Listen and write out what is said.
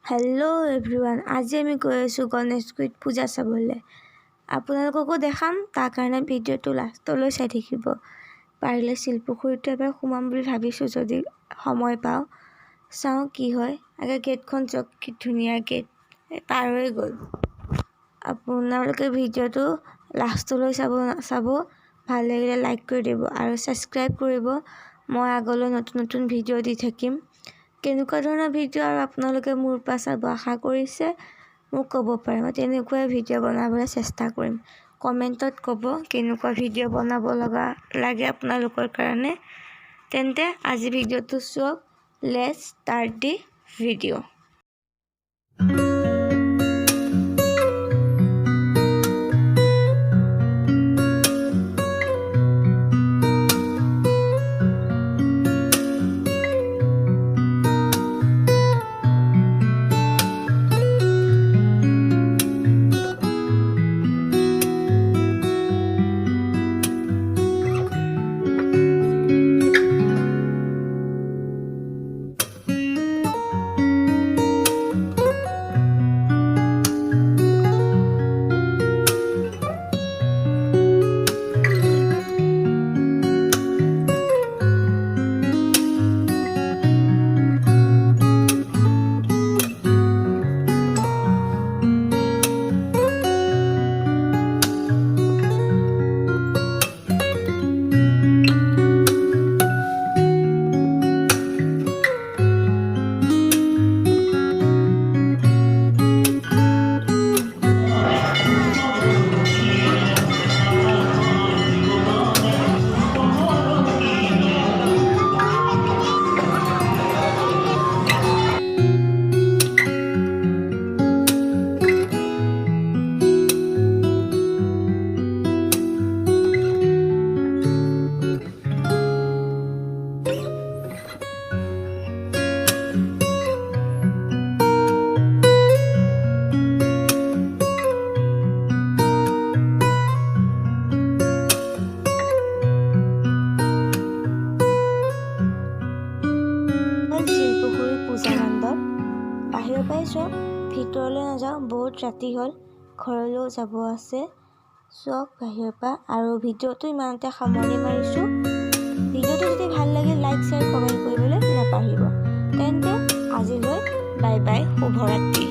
hello everyone आज আমি গৈ আছো গণেশগুৰিত পূজা চাবলৈ আপোনালোককো দেখাম তাৰ কাৰণে ভিডিঅ'টো লাষ্টলৈ চাই থাকিব পাৰিলে শিলপুখুৰীটো এবাৰ সোমাম বুলি ভাবিছো যদি সময় পাও চাও কি হয় আগে গেটখন চক কি ধুনীয়া গেট পাৰ হৈ গ'ল আপোনালোকে ভিডিঅ'টো লাষ্টলৈ চাব ভাল লাগিলে লাইক কৰি দিব আৰু সাবস্ক্ৰাইব কৰিব মই আগলৈ নতুন ভিডিঅ' দি থাকিম কেনেকুৱা ধৰণৰ ভিডিঅ' আৰু আপোনালোকে মোৰ পৰা চাব আশা কৰিছে মোক ক'ব পাৰে মই তেনেকুৱা ভিডিঅ' বনাবলৈ চেষ্টা কৰিম কমেণ্টত ক'ব কেনেকুৱা ভিডিঅ' বনাব লাগে আপোনালোকৰ কাৰণে তেন্তে আজি ভিডিঅ'টো চাওক লেটস ষ্টাৰ্ট দি ভিডিঅ' বাহিৰৰ পৰাই চোৱা ভিতৰলৈ নাযাওঁ বহুত ৰাতি হ'ল ঘৰলৈও যাব আছে চোৱা বাহিৰৰ পৰা আৰু ভিডিঅ'টো ইমানতে সামৰণি মাৰিছোঁ ভিডিঅ'টো যদি ভাল লাগে লাইক শ্বেয়াৰ কমেণ্ট কৰিবলৈ নাপাহৰিব তেন্তে আজিলৈ বাই বাই শুভৰাত্ৰি